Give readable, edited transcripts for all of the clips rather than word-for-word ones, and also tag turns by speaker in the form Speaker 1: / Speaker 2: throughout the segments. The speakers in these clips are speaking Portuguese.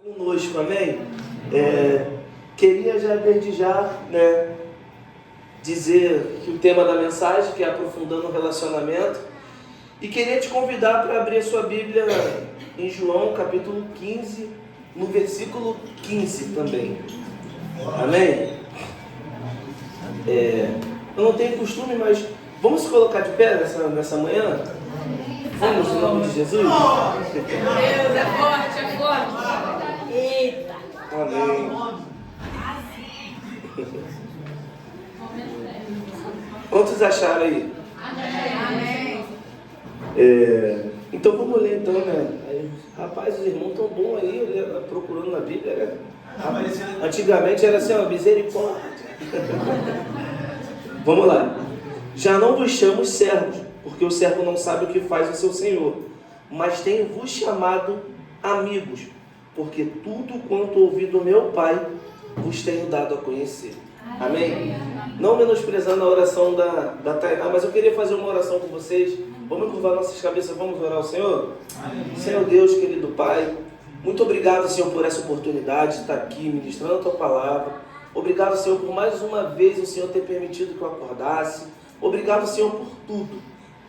Speaker 1: Conosco, amém? Queria já desde já, dizer que o tema da mensagem, que é aprofundando o relacionamento, e queria te convidar para abrir a sua Bíblia em João capítulo 15, no versículo 15 também, amém? Eu não tenho costume, mas vamos se colocar de pé nessa manhã? Vamos, em nome de Jesus?
Speaker 2: Deus, é forte, é forte. Eita.
Speaker 1: Amém. Quantos acharam aí?
Speaker 2: Amém.
Speaker 1: Então vamos ler então, né? Rapaz, os irmãos estão bons aí, procurando na Bíblia, né? Antigamente era assim, ó, misericórdia. Vamos lá. Já não vos chamo servos, porque o servo não sabe o que faz o seu senhor, mas tenho-vos chamado amigos, porque tudo quanto ouvi do meu Pai vos tenho dado a conhecer. Amém? Não menosprezando a oração da Tainá, mas eu queria fazer uma oração com vocês. Vamos curvar nossas cabeças, vamos orar ao Senhor? Amém. Senhor Deus, querido Pai, muito obrigado, Senhor, por essa oportunidade de estar aqui ministrando a Tua Palavra. Obrigado, Senhor, por mais uma vez o Senhor ter permitido que eu acordasse. Obrigado, Senhor, por tudo.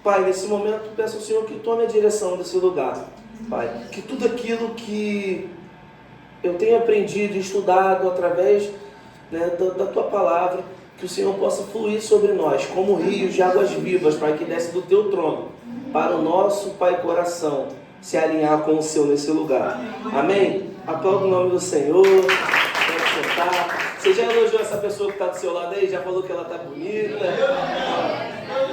Speaker 1: Pai, nesse momento, peço ao Senhor que tome a direção desse lugar. Pai, que tudo aquilo que eu tenho aprendido e estudado através da Tua Palavra, que o Senhor possa fluir sobre nós, como rios de águas vivas, Pai, que desce do Teu trono, para o nosso, Pai, coração, se alinhar com o Seu nesse lugar. Amém? Aplauda o nome do Senhor. Pode sentar. Você já elogiou essa pessoa que está do seu lado aí? Já falou que ela está bonita?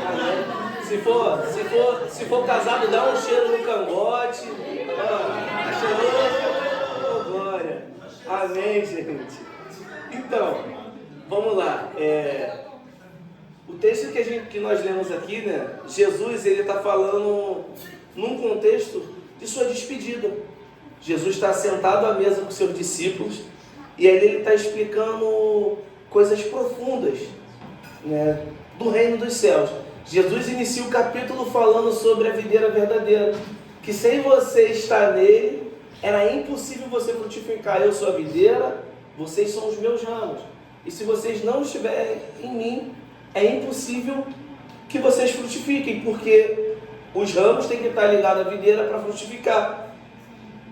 Speaker 1: Amém? Se for casado, dá um cheiro no cangote. Cheirou. Glória. Amém, gente. Então, vamos lá. O texto que nós lemos aqui, Jesus, ele está falando num contexto de sua despedida. Jesus está sentado à mesa com seus discípulos e aí ele está explicando coisas profundas, do reino dos céus. Jesus inicia o capítulo falando sobre a videira verdadeira, que sem você estar nele, era impossível você frutificar. Eu sou a videira, vocês são os meus ramos. E se vocês não estiverem em mim, é impossível que vocês frutifiquem, porque os ramos têm que estar ligados à videira para frutificar.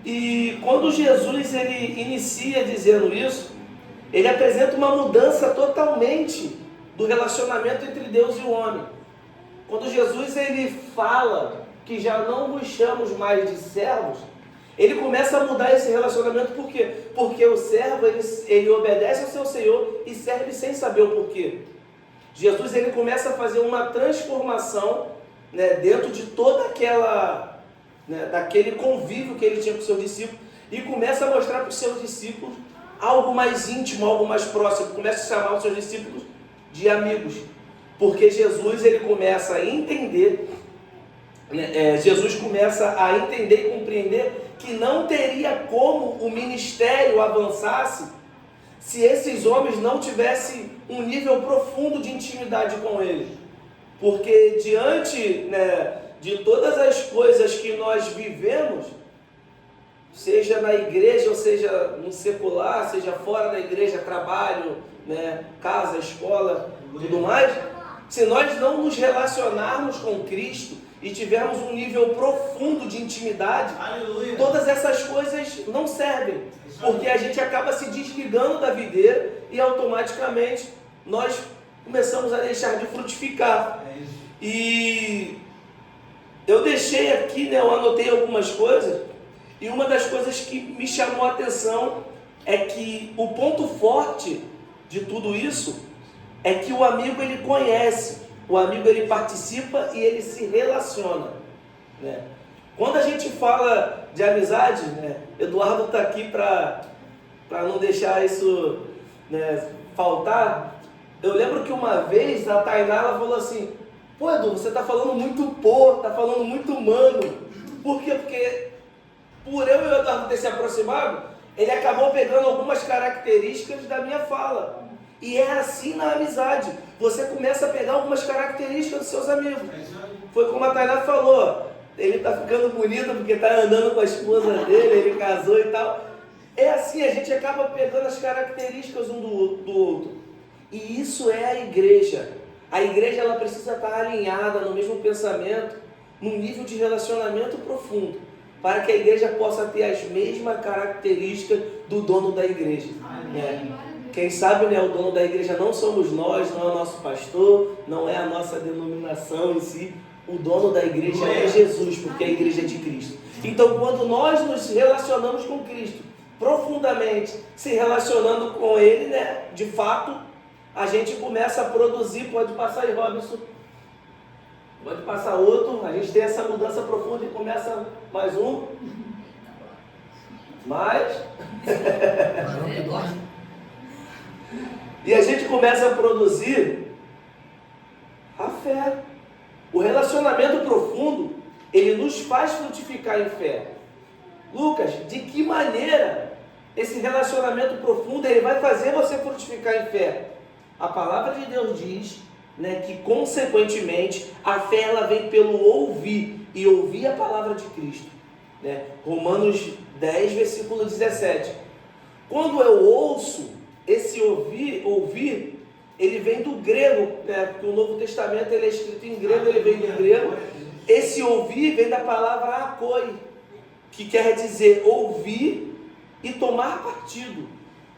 Speaker 1: E quando Jesus ele inicia dizendo isso, ele apresenta uma mudança totalmente do relacionamento entre Deus e o homem. Quando Jesus ele fala que já não vos chamamos mais de servos, ele começa a mudar esse relacionamento. Por quê? Porque o servo ele obedece ao seu Senhor e serve sem saber o porquê. Jesus ele começa a fazer uma transformação, dentro de toda aquela, daquele convívio que ele tinha com os seus discípulos, e começa a mostrar para os seus discípulos algo mais íntimo, algo mais próximo. Começa a chamar os seus discípulos de amigos, porque Jesus ele começa a entender, Jesus começa a entender e compreender que não teria como o ministério avançasse se esses homens não tivessem um nível profundo de intimidade com ele. Porque diante, de todas as coisas que nós vivemos, seja na igreja, ou seja no secular, seja fora da igreja, trabalho, casa, escola, tudo mais, se nós não nos relacionarmos com Cristo e tivermos um nível profundo de intimidade, aleluia, todas essas coisas não servem, porque a gente acaba se desligando da videira e automaticamente nós começamos a deixar de frutificar. E eu deixei aqui, eu anotei algumas coisas, e uma das coisas que me chamou a atenção é que o ponto forte de tudo isso é que o amigo ele conhece, o amigo ele participa e ele se relaciona, Quando a gente fala de amizade, Eduardo está aqui para não deixar isso faltar. Eu lembro que uma vez a Tainá ela falou assim: pô, Edu, você está falando muito está falando muito humano. Por quê? Porque por eu e o Eduardo ter se aproximado, ele acabou pegando algumas características da minha fala. E é assim na amizade. Você começa a pegar algumas características dos seus amigos. Foi como a Tainá falou. Ele está ficando bonito porque está andando com a esposa dele, ele casou e tal. É assim, a gente acaba pegando as características um do outro. E isso é a igreja. A igreja ela precisa estar alinhada no mesmo pensamento, num nível de relacionamento profundo, para que a igreja possa ter as mesmas características do dono da igreja. Quem sabe, né, o dono da igreja não somos nós, não é o nosso pastor, não é a nossa denominação em si. O dono da igreja é Jesus, porque a igreja é de Cristo. Então, quando nós nos relacionamos com Cristo, profundamente, se relacionando com Ele, né, de fato, a gente começa a produzir. Pode passar aí, Robinson. Pode passar outro. A gente tem essa mudança profunda e começa mais um. Mais. E a gente começa a produzir a fé. O relacionamento profundo, ele nos faz frutificar em fé. Lucas, de que maneira esse relacionamento profundo ele vai fazer você frutificar em fé? A palavra de Deus diz, né, que consequentemente a fé ela vem pelo ouvir, e ouvir a palavra de Cristo, né? Romanos 10, versículo 17. Quando eu ouço, esse ouvir, ele vem do grego, né? Porque o Novo Testamento ele é escrito em grego, ele vem do grego. Esse ouvir vem da palavra akoi, que quer dizer ouvir e tomar partido,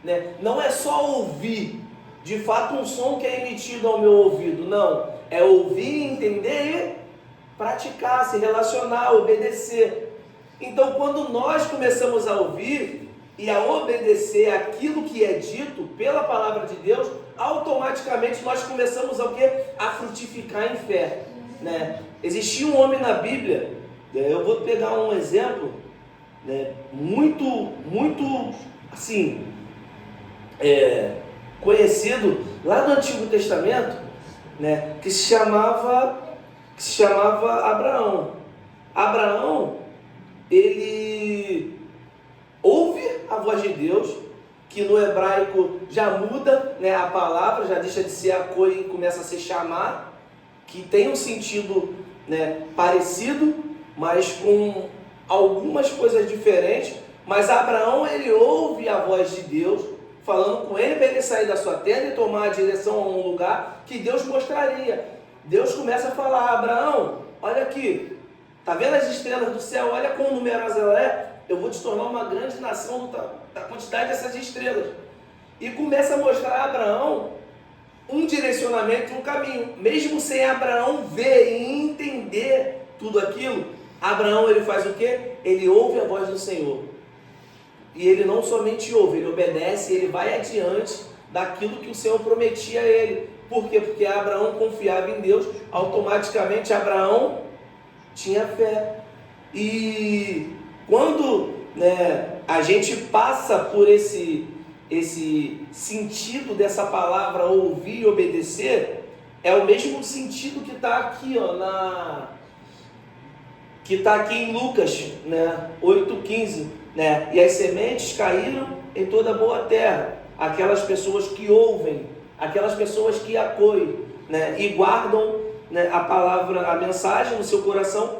Speaker 1: né? Não é só ouvir, de fato, um som que é emitido ao meu ouvido, não. É ouvir, entender e praticar, se relacionar, obedecer. Então, quando nós começamos a ouvir e a obedecer aquilo que é dito pela palavra de Deus, automaticamente nós começamos a o quê? A frutificar em fé, né? Existia um homem na Bíblia, eu vou pegar um exemplo, né, muito, assim, conhecido lá do Antigo Testamento, né, que se chamava Abraão. Abraão, ele ouve a voz de Deus, que no hebraico já muda, né, a palavra, já deixa de ser akoi e começa a se chamar, que tem um sentido, né, parecido, mas com algumas coisas diferentes. Mas Abraão, ele ouve a voz de Deus, falando com ele para ele sair da sua tenda e tomar a direção a um lugar que Deus mostraria. Deus começa a falar: Abraão, olha aqui, tá vendo as estrelas do céu? Olha quão numerosa ela é. Eu vou te tornar uma grande nação da quantidade dessas estrelas. E começa a mostrar a Abraão um direcionamento, um caminho. Mesmo sem Abraão ver e entender tudo aquilo, Abraão ele faz o quê? Ele ouve a voz do Senhor. E ele não somente ouve, ele obedece, ele vai adiante daquilo que o Senhor prometia a ele. Por quê? Porque Abraão confiava em Deus, automaticamente Abraão tinha fé. E quando, né, a gente passa por esse sentido dessa palavra ouvir e obedecer, é o mesmo sentido que está aqui, ó, que está aqui em Lucas, né, 8,15, né? E as sementes caíram em toda boa terra, aquelas pessoas que ouvem, aquelas pessoas que acolhem, né, e guardam, né, a palavra, a mensagem no seu coração,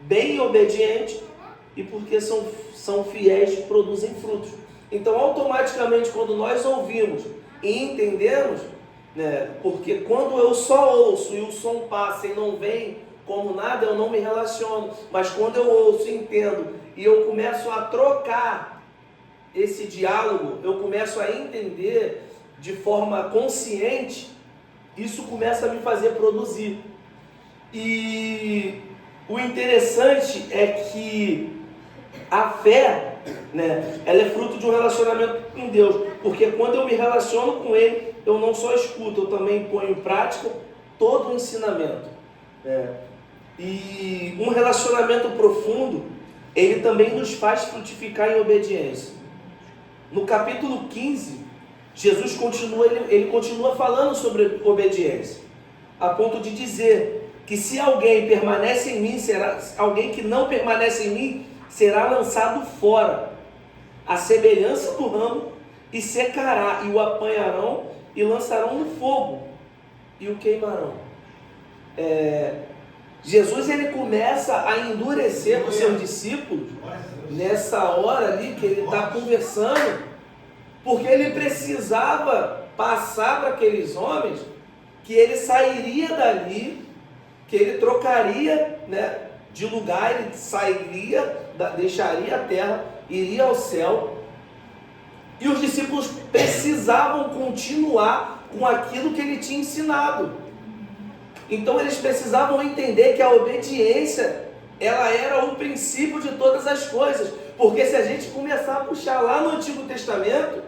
Speaker 1: bem obediente, e porque são fiéis, produzem frutos. Então, automaticamente, quando nós ouvimos e entendemos, né, porque quando eu só ouço e o som passa e não vem como nada, eu não me relaciono. Mas quando eu ouço e entendo e eu começo a trocar esse diálogo, eu começo a entender de forma consciente, isso começa a me fazer produzir. E o interessante é que a fé, né, ela é fruto de um relacionamento com Deus, porque quando eu me relaciono com Ele, eu não só escuto, eu também ponho em prática todo o ensinamento, né? E um relacionamento profundo, ele também nos faz frutificar em obediência. No capítulo 15, Jesus continua falando sobre obediência, a ponto de dizer que se alguém permanece em mim, alguém que não permanece em mim, será lançado fora, à semelhança do ramo, e secará, e o apanharão, e lançarão no fogo, e o queimarão. Jesus ele começa a endurecer com os seus discípulos nessa hora ali que ele está conversando, porque ele precisava passar para aqueles homens que ele sairia dali, que ele trocaria, né, de lugar, ele sairia, deixaria a terra, iria ao céu, e os discípulos precisavam continuar com aquilo que ele tinha ensinado. Então eles precisavam entender que a obediência, ela era o princípio de todas as coisas. Porque se a gente começar a puxar lá no Antigo Testamento,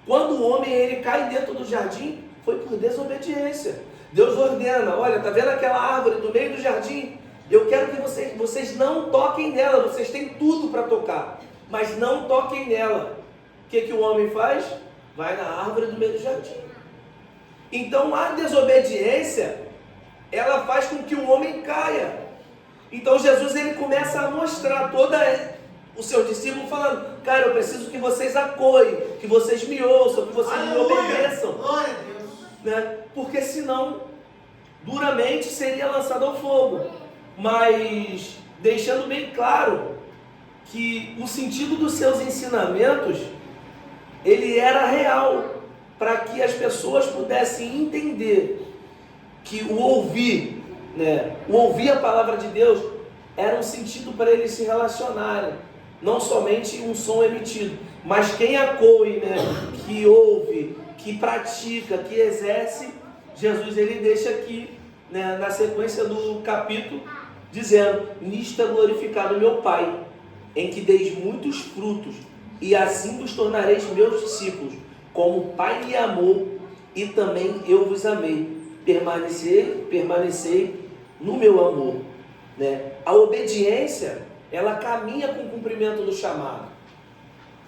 Speaker 1: quando o homem ele cai dentro do jardim, foi por desobediência. Deus ordena, olha, tá vendo aquela árvore do meio do jardim? Eu quero que vocês não toquem nela, vocês têm tudo para tocar, mas não toquem nela. O que o homem faz? Vai na árvore do meio do jardim. Então a desobediência, ela faz com que o homem caia. Então Jesus ele começa a mostrar toda os seus discípulos falando, cara, eu preciso que vocês acolhem, que vocês me ouçam, que vocês me obedeçam. Glória a Deus. Né? Porque senão, duramente seria lançado ao fogo. Mas deixando bem claro que o sentido dos seus ensinamentos, ele era real, para que as pessoas pudessem entender que o ouvir, né, o ouvir a palavra de Deus era um sentido para eles se relacionarem, não somente um som emitido, mas quem acolhe, né, que ouve, que pratica, que exerce. Jesus ele deixa aqui, né, na sequência do capítulo, dizendo, nisto é glorificado meu Pai, em que deis muitos frutos, e assim vos tornareis meus discípulos, como o Pai me amou, e também eu vos amei. Permanecei no meu amor. Né? A obediência, ela caminha com o cumprimento do chamado.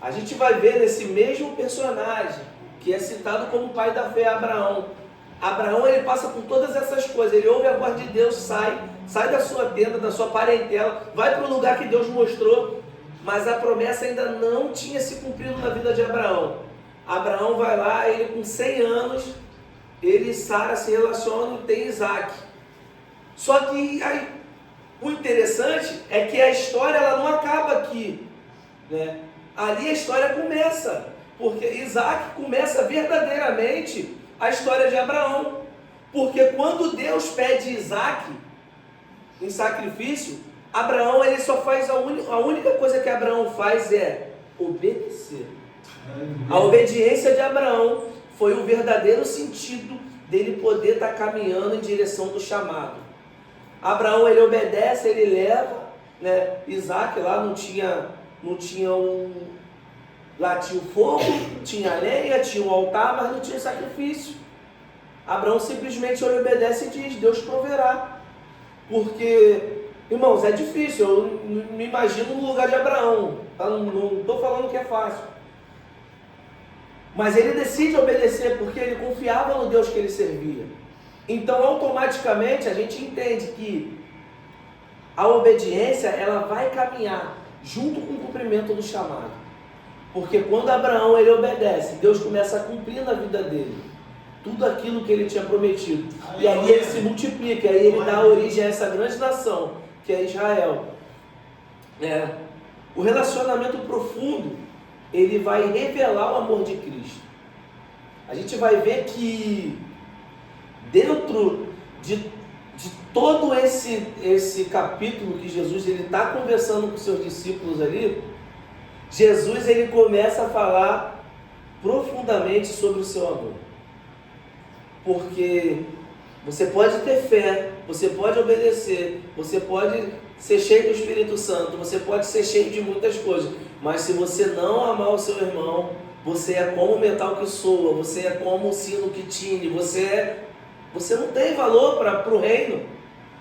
Speaker 1: A gente vai ver nesse mesmo personagem, que é citado como pai da fé, Abraão. Abraão, ele passa por todas essas coisas, ele ouve a voz de Deus, sai da sua tenda, da sua parentela, vai para o lugar que Deus mostrou, mas a promessa ainda não tinha se cumprido na vida de Abraão. Abraão vai lá, ele com 100 anos, ele e Sara se relacionam e tem Isaac. Só que aí, o interessante é que a história ela não acaba aqui, né? Ali a história começa, porque Isaac começa verdadeiramente a história de Abraão. Porque quando Deus pede Isaac em sacrifício, Abraão ele só faz a única coisa que Abraão faz é obedecer. A obediência de Abraão foi o verdadeiro sentido dele poder estar caminhando em direção do chamado. Abraão ele obedece, ele leva, né? Isaac lá lá tinha o fogo, tinha a lenha, tinha o altar, mas não tinha sacrifício. Abraão simplesmente ele obedece e diz, Deus proverá. Porque, irmãos, é difícil, eu me imagino no lugar de Abraão, tá? Não estou falando que é fácil. Mas ele decide obedecer porque ele confiava no Deus que ele servia. Então, automaticamente, a gente entende que a obediência, ela vai caminhar junto com o cumprimento do chamado. Porque quando Abraão, ele obedece, Deus começa a cumprir na vida dele tudo aquilo que ele tinha prometido. E aí ele se multiplica, aí ele dá origem a essa grande nação, que é Israel. O relacionamento profundo, ele vai revelar o amor de Cristo. A gente vai ver que dentro de todo esse capítulo que Jesus está conversando com os seus discípulos ali, Jesus ele começa a falar profundamente sobre o seu amor. Porque você pode ter fé, você pode obedecer, você pode ser cheio do Espírito Santo, você pode ser cheio de muitas coisas, mas se você não amar o seu irmão, você é como o metal que soa, você é como o sino que tine, você não tem valor para o reino,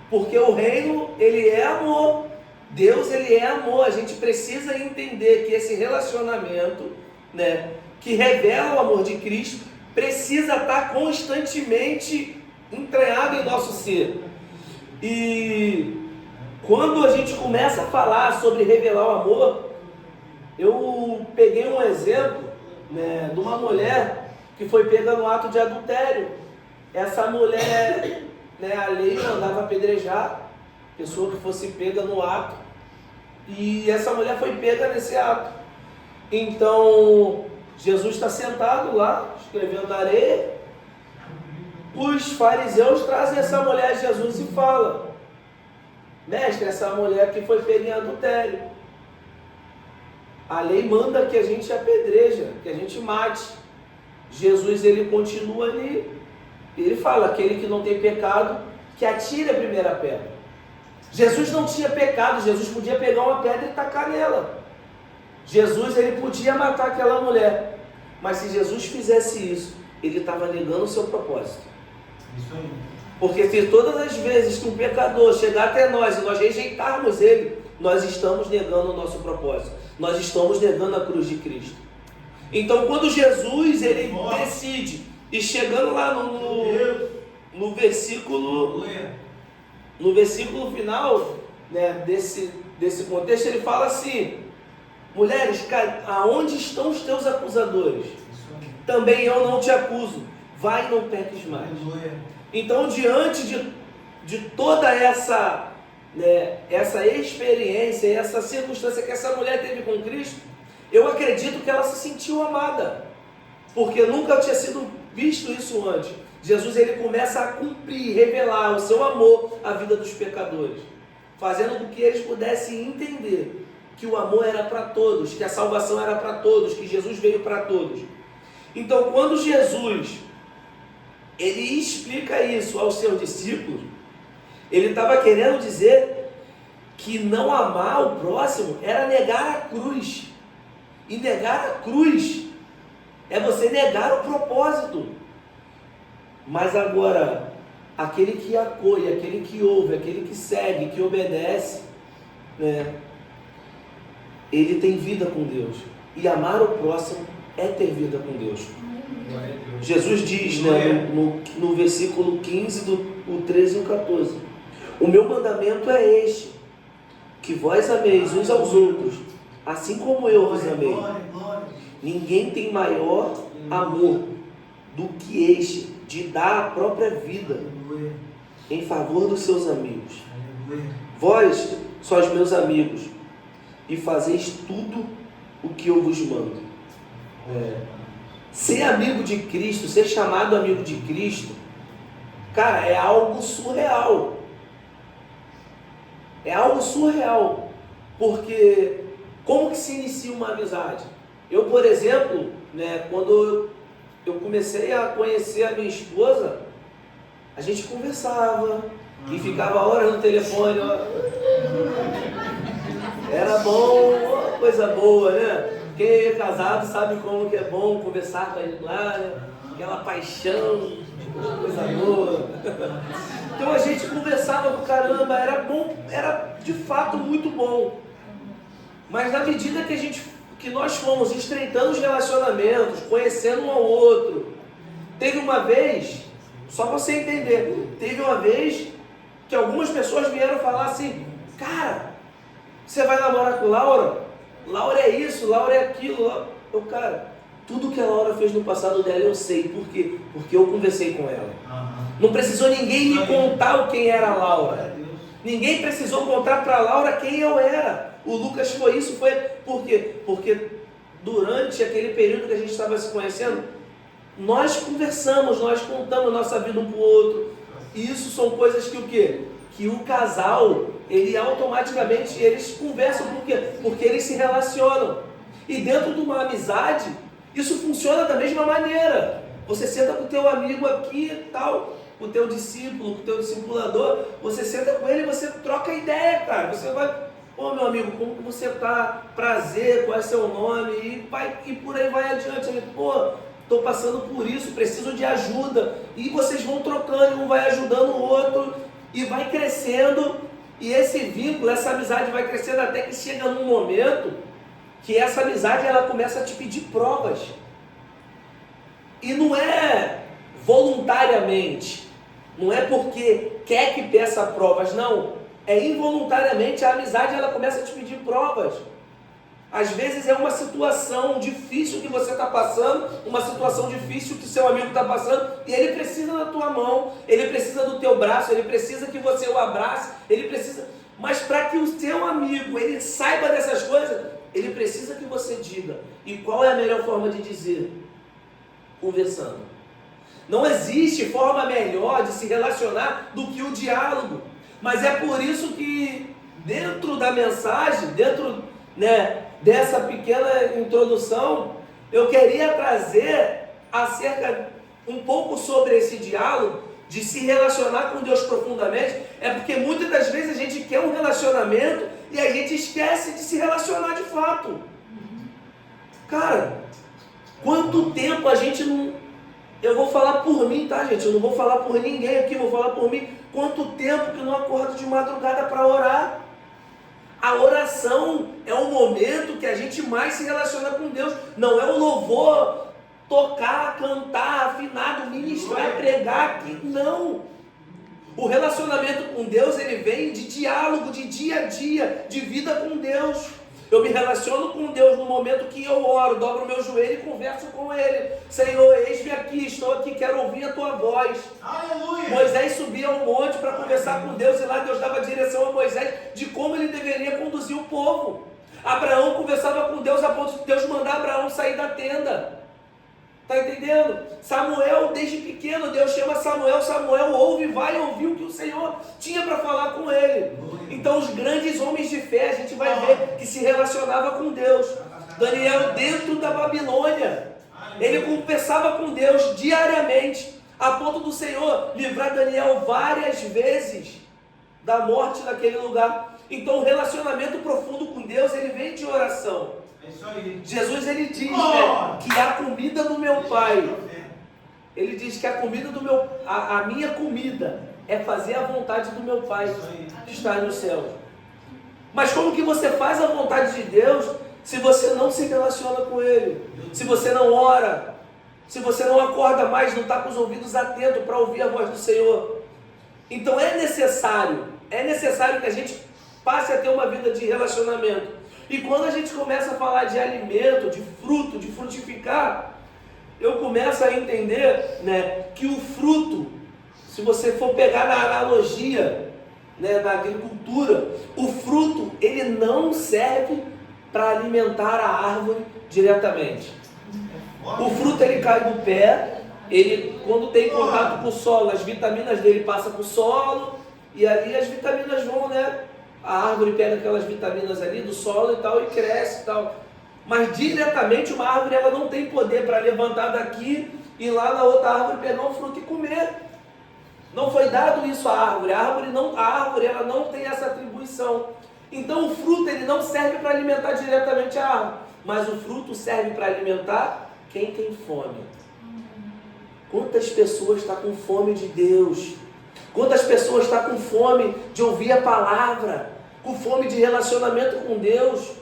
Speaker 1: porque o reino ele é amor, Deus ele é amor. A gente precisa entender que esse relacionamento, né, que revela o amor de Cristo, precisa estar constantemente entranhado em nosso ser. E quando a gente começa a falar sobre revelar o amor, eu peguei um exemplo, né, de uma mulher que foi pega no ato de adultério. Essa mulher, né, a lei mandava apedrejar, pessoa que fosse pega no ato. E essa mulher foi pega nesse ato. Então, Jesus está sentado lá, escrevendo na areia. Os fariseus trazem essa mulher a Jesus e falam: mestre, essa mulher aqui foi pega em adultério. A lei manda que a gente apedreja, que a gente mate. Jesus, ele continua ali. Ele fala: aquele que não tem pecado, que atire a primeira pedra. Jesus não tinha pecado, Jesus podia pegar uma pedra e tacar nela. Jesus, ele podia matar aquela mulher. Mas se Jesus fizesse isso, ele estava negando o seu propósito.
Speaker 3: Isso aí.
Speaker 1: Porque se todas as vezes que um pecador chegar até nós e nós rejeitarmos ele, nós estamos negando o nosso propósito. Nós estamos negando a cruz de Cristo. Então, quando Jesus, ele decide, e chegando lá no versículo final, né, desse contexto, ele fala assim: mulheres, aonde estão os teus acusadores? Também eu não te acuso, vai e não peques mais. Então, diante de toda essa, né, essa experiência, essa circunstância que essa mulher teve com Cristo, eu acredito que ela se sentiu amada, porque nunca tinha sido visto isso antes. Jesus, ele começa a cumprir, revelar o seu amor à vida dos pecadores, fazendo com que eles pudessem entender que o amor era para todos, que a salvação era para todos, que Jesus veio para todos. Então, quando Jesus, ele explica isso aos seus discípulos, ele estava querendo dizer que não amar o próximo era negar a cruz. E negar a cruz é você negar o propósito. Mas agora, aquele que acolhe, aquele que ouve, aquele que segue, que obedece, né, ele tem vida com Deus. E amar o próximo é ter vida com Deus. Jesus diz, né, no versículo 15, o 13 e o 14: o meu mandamento é este, que vós ameis uns aos outros, assim como eu vos amei. Ninguém tem maior amor do que este, de dar a própria vida em favor dos seus amigos. Vós sois meus amigos, e fazeis tudo o que eu vos mando. Ser amigo de Cristo, ser chamado amigo de Cristo, cara, é algo surreal. É algo surreal. Porque como que se inicia uma amizade? Eu, por exemplo, né, quando eu comecei a conhecer a minha esposa, a gente conversava e ficava horas no telefone. Era bom, coisa boa, né? Quem é casado sabe como que é bom conversar com a gente lá, né? Aquela paixão, coisa boa. Então a gente conversava do caramba, era bom, era de fato muito bom. Mas na medida que nós fomos estreitando os relacionamentos, conhecendo um ao outro, teve uma vez, só para você entender, teve uma vez que algumas pessoas vieram falar assim: cara, você vai namorar com Laura? Laura é isso, Laura é aquilo. Eu, cara, tudo que a Laura fez no passado dela eu sei. Por quê? Porque eu conversei com ela. Não precisou ninguém me contar quem era a Laura. Ninguém precisou contar para a Laura quem eu era. O Lucas foi isso, foi por quê? Porque durante aquele período que a gente estava se conhecendo, nós conversamos, nós contamos nossa vida um para o outro. E isso são coisas que o quê? Que o casal, ele automaticamente, eles conversam, por quê? Porque eles se relacionam. E dentro de uma amizade, isso funciona da mesma maneira. Você senta com o teu amigo aqui e tal, com o teu discípulo, com o teu discipulador, você senta com ele e você troca ideia, cara. Você vai: ô meu amigo, como que você tá? Prazer, qual é seu nome? E por aí vai adiante. Ele: pô, estou passando por isso, preciso de ajuda. E vocês vão trocando, um vai ajudando o outro, e vai crescendo, e esse vínculo, essa amizade vai crescendo até que chega num momento que essa amizade, ela começa a te pedir provas. E não é voluntariamente, não é porque quer que peça provas, não. É involuntariamente, a amizade, ela começa a te pedir provas. Às vezes é uma situação difícil que você está passando, uma situação difícil que seu amigo está passando, e ele precisa da tua mão, ele precisa do teu braço, ele precisa que você o abrace, ele precisa... Mas para que o seu amigo, ele saiba dessas coisas, ele precisa que você diga. E qual é a melhor forma de dizer? Conversando. Não existe forma melhor de se relacionar do que o diálogo. Mas é por isso que dentro da mensagem, dentro, dessa pequena introdução, eu queria trazer um pouco sobre esse diálogo, de se relacionar com Deus profundamente. É porque muitas das vezes a gente quer um relacionamento e a gente esquece de se relacionar de fato. Cara, quanto tempo a gente não... Eu vou falar por mim, tá, gente? Eu não vou falar por ninguém aqui, vou falar por mim. Quanto tempo que eu não acordo de madrugada para orar? A oração é o momento que a gente mais se relaciona com Deus. Não é o louvor, tocar, cantar, afinado, ministrar, pregar aqui. Não. O relacionamento com Deus, ele vem de diálogo, de dia a dia, de vida com Deus. Eu me relaciono com Deus no momento que eu oro, dobro o meu joelho e converso com Ele. Senhor, eis-me aqui, estou aqui, quero ouvir a Tua voz. Aleluia. Moisés subia ao monte para conversar com Deus, e lá Deus dava direção a Moisés de como ele deveria conduzir o povo. Abraão conversava com Deus a ponto de Deus mandar Abraão sair da tenda. Está entendendo? Samuel, desde pequeno, Deus chama Samuel, Samuel ouve e vai ouvir o que o Senhor tinha para falar com ele. Então os grandes homens de fé, a gente vai ver que se relacionava com Deus. Daniel dentro da Babilônia, ele conversava com Deus diariamente, a ponto do Senhor livrar Daniel várias vezes da morte naquele lugar. Então o relacionamento profundo com Deus, ele vem de oração. Jesus, ele diz, que a comida do meu Pai, ele diz que a comida do meu, a minha comida é fazer a vontade do meu Pai que está nos céus. Mas como que você faz a vontade de Deus se você não se relaciona com Ele? Se você não ora, se você não acorda mais, não está com os ouvidos atentos para ouvir a voz do Senhor? Então é necessário que a gente passe a ter uma vida de relacionamento. E quando a gente começa a falar de alimento, de fruto, de frutificar, eu começo a entender, que o fruto, se você for pegar na analogia, na agricultura, o fruto, ele não serve para alimentar a árvore diretamente. O fruto, ele cai do pé, ele, quando tem contato com o solo, as vitaminas dele passam para o solo, e ali as vitaminas vão, a árvore pega aquelas vitaminas ali do solo e tal, e cresce e tal. Mas diretamente uma árvore, ela não tem poder para levantar daqui e lá na outra árvore pegar um fruto e comer. Não foi dado isso à árvore. A árvore ela não tem essa atribuição. Então o fruto, ele não serve para alimentar diretamente a árvore, mas o fruto serve para alimentar quem tem fome. Quantas pessoas estão com fome de Deus? Quantas pessoas estão com fome de ouvir a palavra? Com fome de relacionamento com Deus?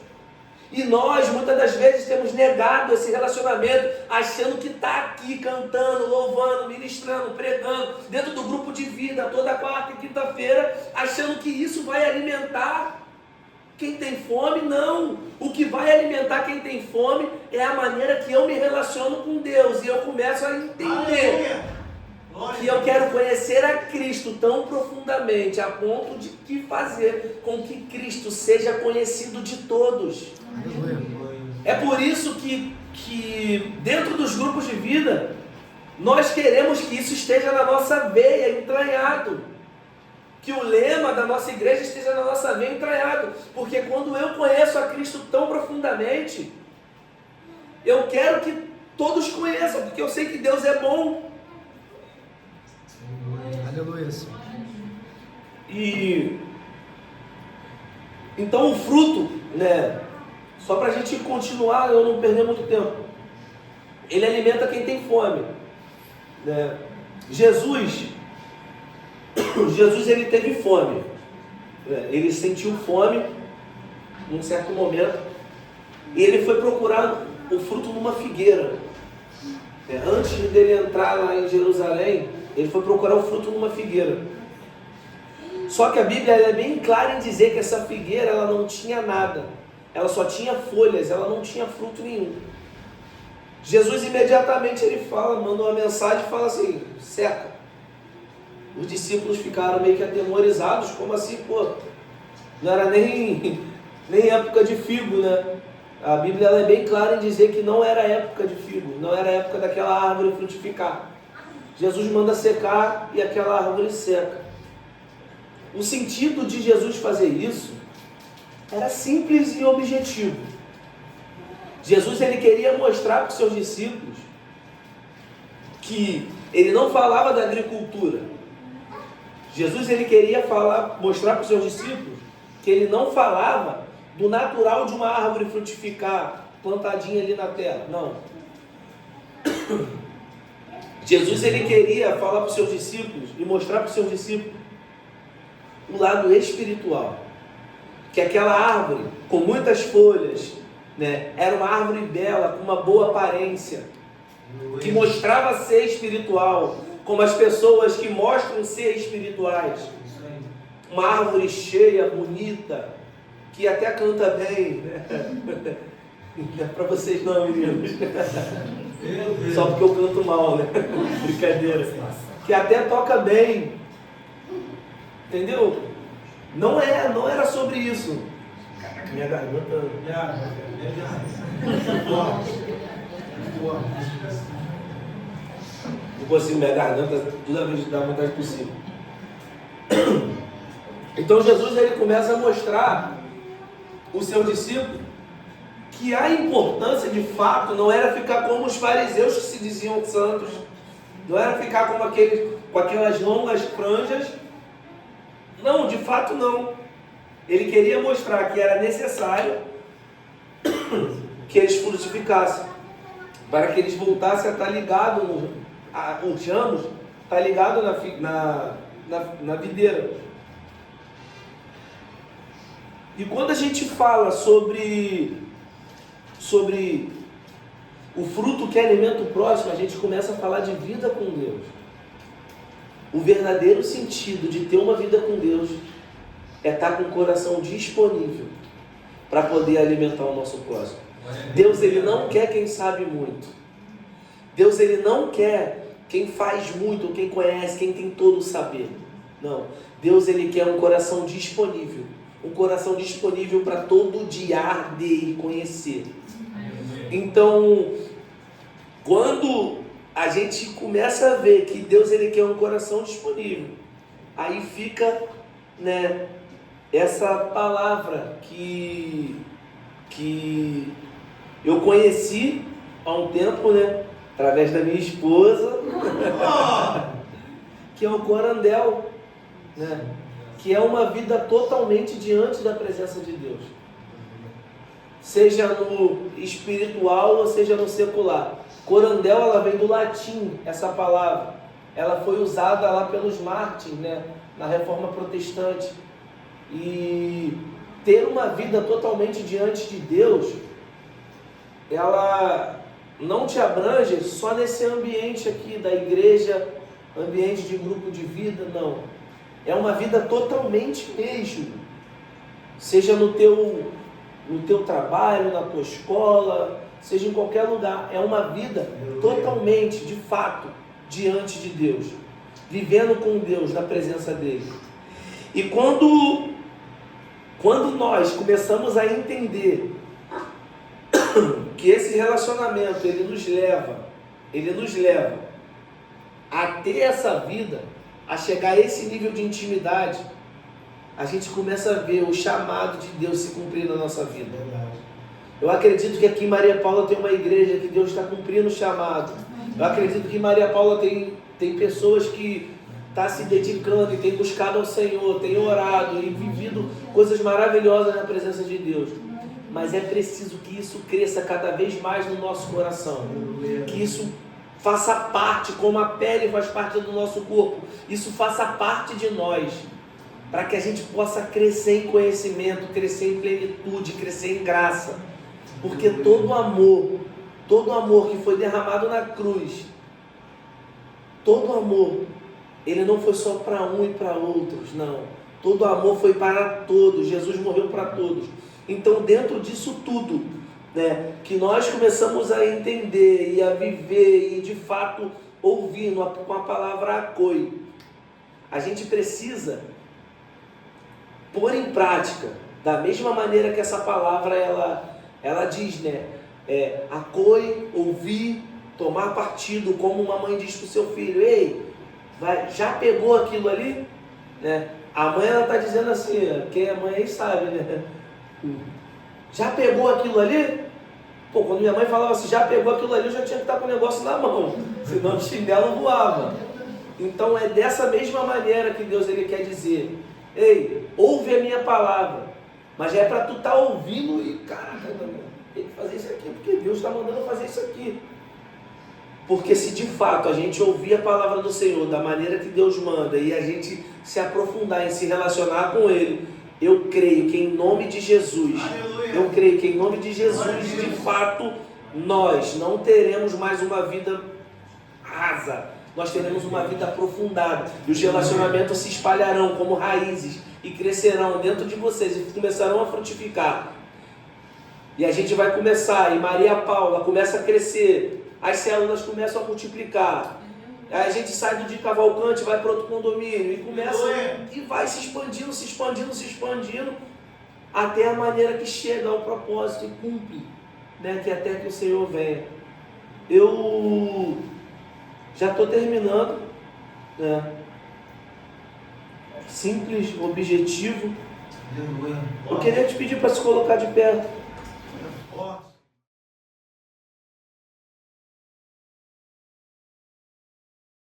Speaker 1: E nós, muitas das vezes, temos negado esse relacionamento, achando que está aqui cantando, louvando, ministrando, pregando, dentro do grupo de vida, toda quarta e quinta-feira, achando que isso vai alimentar quem tem fome. Não. O que vai alimentar quem tem fome é a maneira que eu me relaciono com Deus, e eu começo a entender que eu quero conhecer a Cristo tão profundamente, a ponto de que fazer com que Cristo seja conhecido de todos. É por isso que dentro dos grupos de vida, nós queremos que isso esteja na nossa veia, entranhado. Que o lema da nossa igreja esteja na nossa veia, entranhado. Porque quando eu conheço a Cristo tão profundamente, eu quero que todos conheçam, porque eu sei que Deus é bom.
Speaker 3: Aleluia.
Speaker 1: E então o fruto, só para a gente continuar, eu não perder muito tempo, ele alimenta quem tem fome. Jesus ele teve fome, ele sentiu fome num certo momento, e ele foi procurar o fruto numa figueira. Antes dele entrar lá em Jerusalém, ele foi procurar o fruto numa figueira. Só que a Bíblia é bem clara em dizer que essa figueira ela não tinha nada. ela só tinha folhas, ela não tinha fruto nenhum. Jesus imediatamente ele manda uma mensagem e fala assim, seca. Os discípulos ficaram meio que atemorizados, como assim, pô, não era nem época de figo, né? A Bíblia ela é bem clara em dizer que não era época de figo, não era época daquela árvore frutificar. Jesus manda secar e aquela árvore seca. O sentido de Jesus fazer isso era simples e objetivo. Jesus ele queria mostrar para os seus discípulos que ele não falava da agricultura. Jesus ele queria mostrar para os seus discípulos que ele não falava do natural de uma árvore frutificar plantadinha ali na terra. Não. Jesus ele queria falar para os seus discípulos e mostrar para os seus discípulos o lado espiritual. Que aquela árvore com muitas folhas, né, era uma árvore bela, com uma boa aparência, que mostrava ser espiritual, como as pessoas que mostram ser espirituais. Uma árvore cheia, bonita, que até canta bem, né? Não é para vocês não, meninos. Só porque eu canto mal, né? Brincadeira. Que até toca bem. Entendeu? Não era sobre isso. Minha garganta... Não consigo, minha garganta toda vez dá vontade possível. Então Jesus ele começa a mostrar o seu discípulo que a importância de fato não era ficar como os fariseus que se diziam santos, não era ficar como com aquelas longas franjas. Não, de fato não. Ele queria mostrar que era necessário que eles frutificassem, para que eles voltassem a estar ligados os ramos, estar ligado na videira. E quando a gente fala sobre o fruto que é alimento próximo, a gente começa a falar de vida com Deus. O verdadeiro sentido de ter uma vida com Deus é estar com o coração disponível para poder alimentar o nosso próximo. Deus ele não quer quem sabe muito. Deus ele não quer quem faz muito, quem conhece, quem tem todo o saber. Não. Deus ele quer um coração disponível. Um coração disponível para todo dia arder e conhecer. Então, quando a gente começa a ver que Deus ele quer um coração disponível, aí fica, né, essa palavra que eu conheci há um tempo, né, através da minha esposa, que é o corandel, né, que é uma vida totalmente diante da presença de Deus, seja no espiritual ou seja no secular. Corandel, ela vem do latim, essa palavra. Ela foi usada lá pelos mártires, né, na Reforma Protestante. E ter uma vida totalmente diante de Deus, ela não te abrange só nesse ambiente aqui da igreja, ambiente de grupo de vida, não. É uma vida totalmente mesmo. Seja no teu trabalho, na tua escola, seja em qualquer lugar. É uma vida totalmente, de fato, diante de Deus. Vivendo com Deus, na presença dele. E quando nós começamos a entender que esse relacionamento, ele nos leva a ter essa vida, a chegar a esse nível de intimidade, a gente começa a ver o chamado de Deus se cumprir na nossa vida. Eu acredito que aqui em Maria Paula tem uma igreja que Deus está cumprindo o chamado. Eu acredito que em Maria Paula tem pessoas que estão se dedicando e têm buscado ao Senhor, têm orado e vivido coisas maravilhosas na presença de Deus. Mas é preciso que isso cresça cada vez mais no nosso coração. Que isso faça parte, como a pele faz parte do nosso corpo. Isso faça parte de nós. Para que a gente possa crescer em conhecimento, crescer em plenitude, crescer em graça. Porque todo amor que foi derramado na cruz, todo amor, ele não foi só para um e para outros, não. Todo amor foi para todos. Jesus morreu para todos. Então, dentro disso tudo, né, que nós começamos a entender e a viver e de fato ouvir com a palavra akoi, a gente precisa pôr em prática da mesma maneira que essa palavra ela diz, né? Akoi, ouvir, tomar partido, como uma mãe diz para o seu filho: ei, já pegou aquilo ali? Né? A mãe, ela está dizendo assim, quem é mãe aí sabe, né? Já pegou aquilo ali? Pô, quando minha mãe falava assim, já pegou aquilo ali, eu já tinha que estar com o negócio na mão, senão o chinelo voava. Então é dessa mesma maneira que Deus ele quer dizer: ei, ouve a minha palavra, mas é para tu estar ouvindo e, caraca, tem que fazer isso aqui, porque Deus está mandando fazer isso aqui. Porque se de fato a gente ouvir a palavra do Senhor da maneira que Deus manda e a gente se aprofundar em se relacionar com Ele, eu creio que em nome de Jesus, de fato, nós não teremos mais uma vida rasa, nós teremos uma vida aprofundada, e os relacionamentos se espalharão como raízes e crescerão dentro de vocês e começarão a frutificar. E a gente vai começar, e Maria Paula começa a crescer, as células começam a multiplicar, aí a gente sai de Cavalcante, vai para outro condomínio e começa e vai se expandindo, até a maneira que chega ao propósito e cumpre, né? Que até que o Senhor venha. Eu já estou terminando, né? Simples, objetivo. Eu queria te pedir para se colocar de pé.